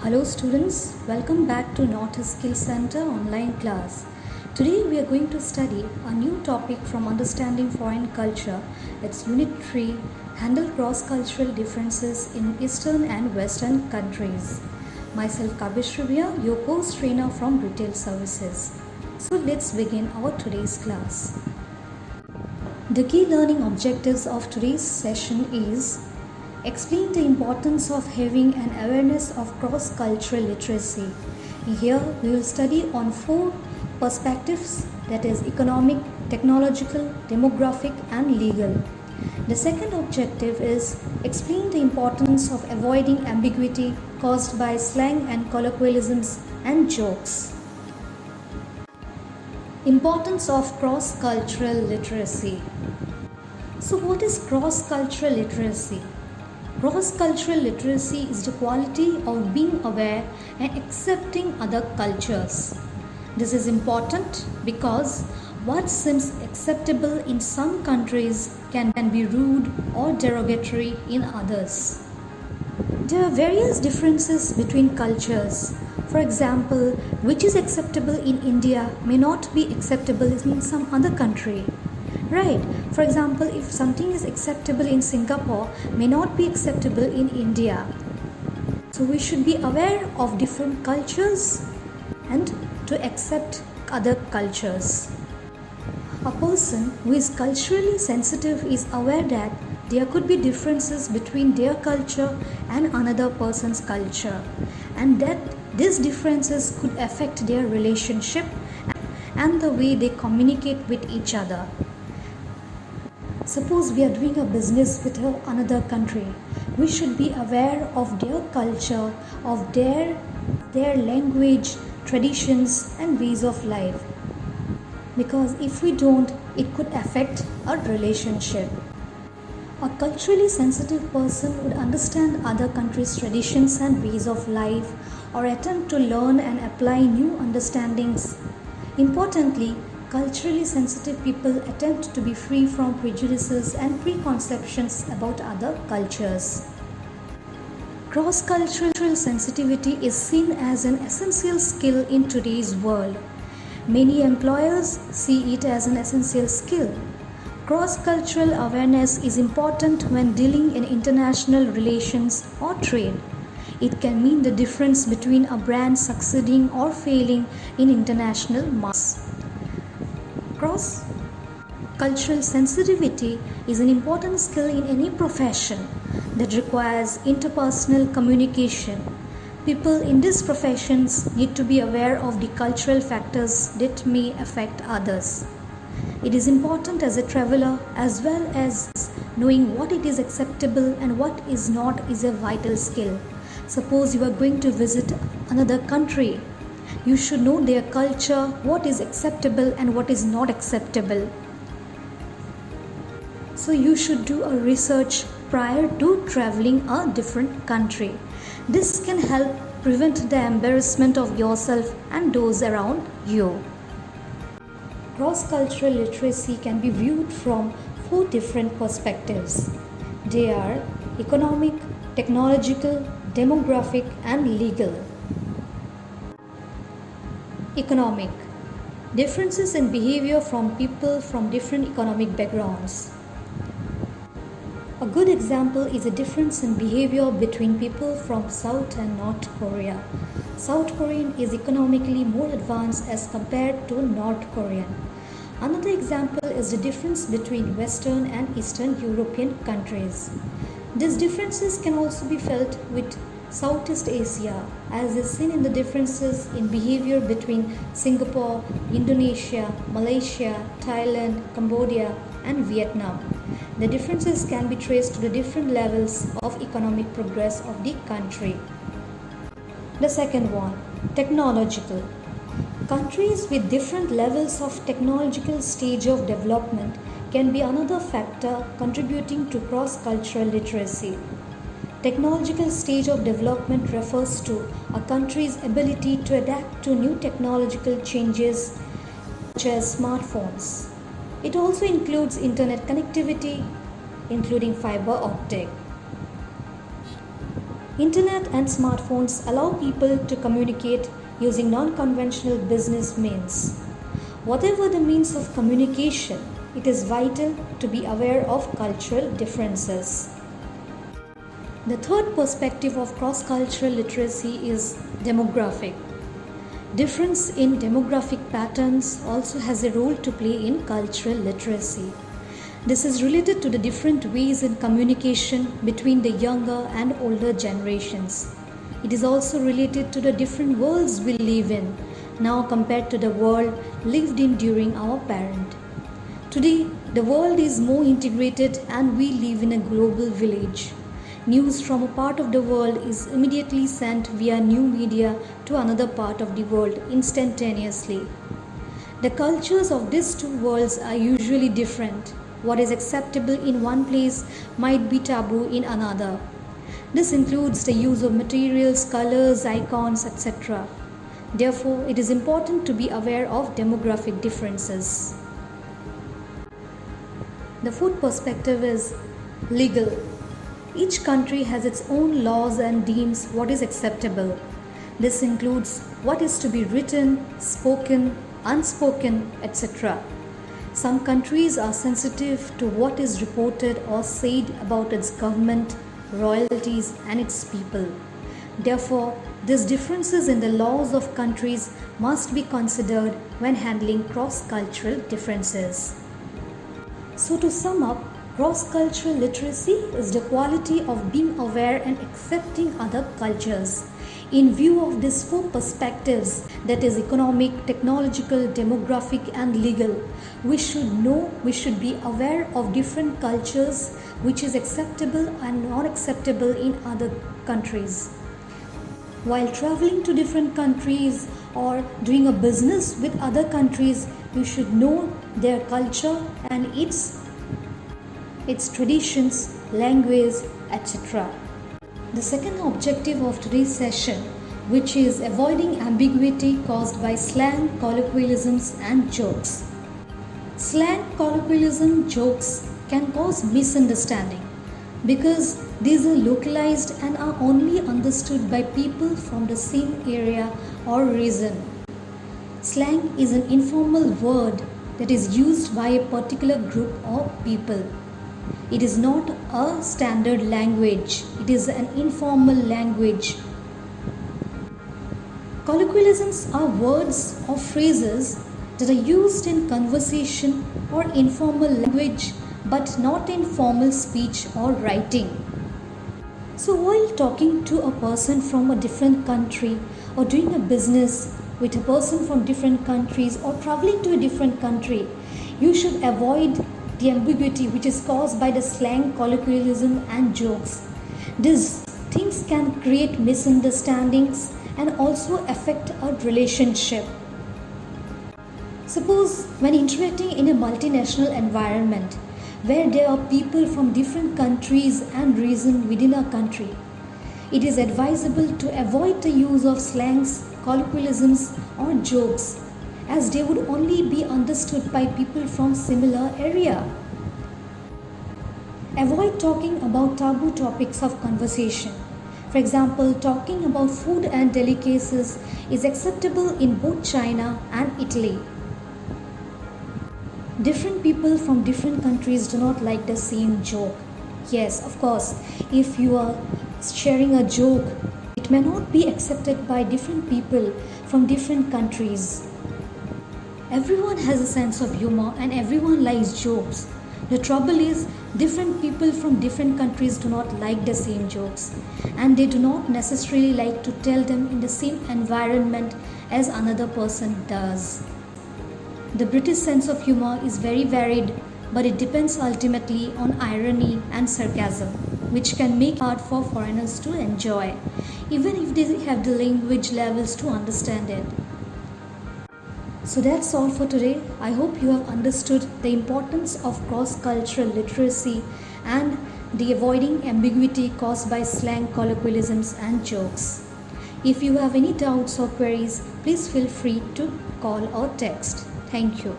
Hello students, welcome back to North Skill Center online class. Today we are going to study a new topic from Understanding Foreign Culture. It's Unit 3, Handle Cross-Cultural Differences in Eastern and Western Countries. Myself Kabish Rubia, your course trainer from Retail Services. So let's begin our today's class. The key learning objectives of today's session is explain the importance of having an awareness of cross-cultural literacy. Here we will study on 4 perspectives, that is economic, technological, demographic and legal. The second objective is explain the importance of avoiding ambiguity caused by slang and colloquialisms and jokes. Importance of cross-cultural literacy. So what is cross-cultural literacy? Cross-cultural literacy is the quality of being aware and accepting other cultures. This is important because what seems acceptable in some countries can be rude or derogatory in others. There are various differences between cultures. For example, which is acceptable in India may not be acceptable in some other country. Right. For example, if something is acceptable in Singapore may not be acceptable in India. So we should be aware of different cultures and to accept other cultures. A person who is culturally sensitive is aware that there could be differences between their culture and another person's culture, and that these differences could affect their relationship and the way they communicate with each other. Suppose we are doing a business with another country. We should be aware of their culture, of their language, traditions and ways of life. Because if we don't, it could affect our relationship. A culturally sensitive person would understand other countries' traditions and ways of life, or attempt to learn and apply new understandings. Importantly, culturally sensitive people attempt to be free from prejudices and preconceptions about other cultures. Cross-cultural sensitivity is seen as an essential skill in today's world. Many employers see it as an essential skill. Cross-cultural awareness is important when dealing in international relations or trade. It can mean the difference between a brand succeeding or failing in international markets. Cross-cultural sensitivity is an important skill in any profession that requires interpersonal communication. People in these professions need to be aware of the cultural factors that may affect others. It is important as a traveler, as well as knowing what it is acceptable and what is not is a vital skill. Suppose you are going to visit another country. You should know their culture, what is acceptable and what is not acceptable. So you should do a research prior to traveling a different country. This can help prevent the embarrassment of yourself and those around you. Cross-cultural literacy can be viewed from 4 different perspectives. They are economic, technological, demographic and legal. Economic. Differences in behavior from people from different economic backgrounds. A good example is a difference in behavior between people from South and North Korea. South Korean is economically more advanced as compared to North Korean. Another example is the difference between Western and Eastern European countries. These differences can also be felt with Southeast Asia, as is seen in the differences in behavior between Singapore, Indonesia, Malaysia, Thailand, Cambodia and Vietnam. The differences can be traced to the different levels of economic progress of the country. The second one, technological. Countries with different levels of technological stage of development can be another factor contributing to cross-cultural literacy. Technological stage of development refers to a country's ability to adapt to new technological changes such as smartphones. It also includes internet connectivity, including fiber optic. Internet and smartphones allow people to communicate using non-conventional business means. Whatever the means of communication, it is vital to be aware of cultural differences. The third perspective of cross-cultural literacy is demographic. Difference in demographic patterns also has a role to play in cultural literacy. This is related to the different ways in communication between the younger and older generations. It is also related to the different worlds we live in now compared to the world lived in during our parent. Today, the world is more integrated and we live in a global village. News from a part of the world is immediately sent via new media to another part of the world instantaneously. The cultures of these two worlds are usually different. What is acceptable in one place might be taboo in another. This includes the use of materials, colors, icons, etc. Therefore, it is important to be aware of demographic differences. The fourth perspective is legal. Each country has its own laws and deems what is acceptable. This includes what is to be written, spoken, unspoken, etc. Some countries are sensitive to what is reported or said about its government, royalties, and its people. Therefore, these differences in the laws of countries must be considered when handling cross-cultural differences. So to sum up, cross-cultural literacy is the quality of being aware and accepting other cultures. In view of these four perspectives, that is economic, technological, demographic and legal, we should be aware of different cultures which is acceptable and not acceptable in other countries. While traveling to different countries or doing a business with other countries, you should know their culture and its traditions, language, etc. The second objective of today's session, which is avoiding ambiguity caused by slang, colloquialisms and jokes. Slang, colloquialism, jokes can cause misunderstanding because these are localized and are only understood by people from the same area or region. Slang is an informal word that is used by a particular group of people. It is not a standard language, it is an informal language. Colloquialisms are words or phrases that are used in conversation or informal language but not in formal speech or writing. So while talking to a person from a different country or doing a business with a person from different countries or traveling to a different country, you should avoid the ambiguity which is caused by the slang, colloquialism and jokes. These things can create misunderstandings and also affect a relationship. Suppose when interacting in a multinational environment where there are people from different countries and regions within a country, it is advisable to avoid the use of slangs, colloquialisms or jokes as they would only be understood by people from similar area. Avoid talking about taboo topics of conversation. For example, talking about food and delicacies is acceptable in both China and Italy. Different people from different countries do not like the same joke. Yes, of course, if you are sharing a joke, it may not be accepted by different people from different countries. Everyone has a sense of humor and everyone likes jokes. The trouble is, different people from different countries do not like the same jokes and they do not necessarily like to tell them in the same environment as another person does. The British sense of humor is very varied, but it depends ultimately on irony and sarcasm, which can make it hard for foreigners to enjoy, even if they have the language levels to understand it. So that's all for today. I hope you have understood the importance of cross-cultural literacy and the avoiding ambiguity caused by slang, colloquialisms and jokes. If you have any doubts or queries, please feel free to call or text. Thank you.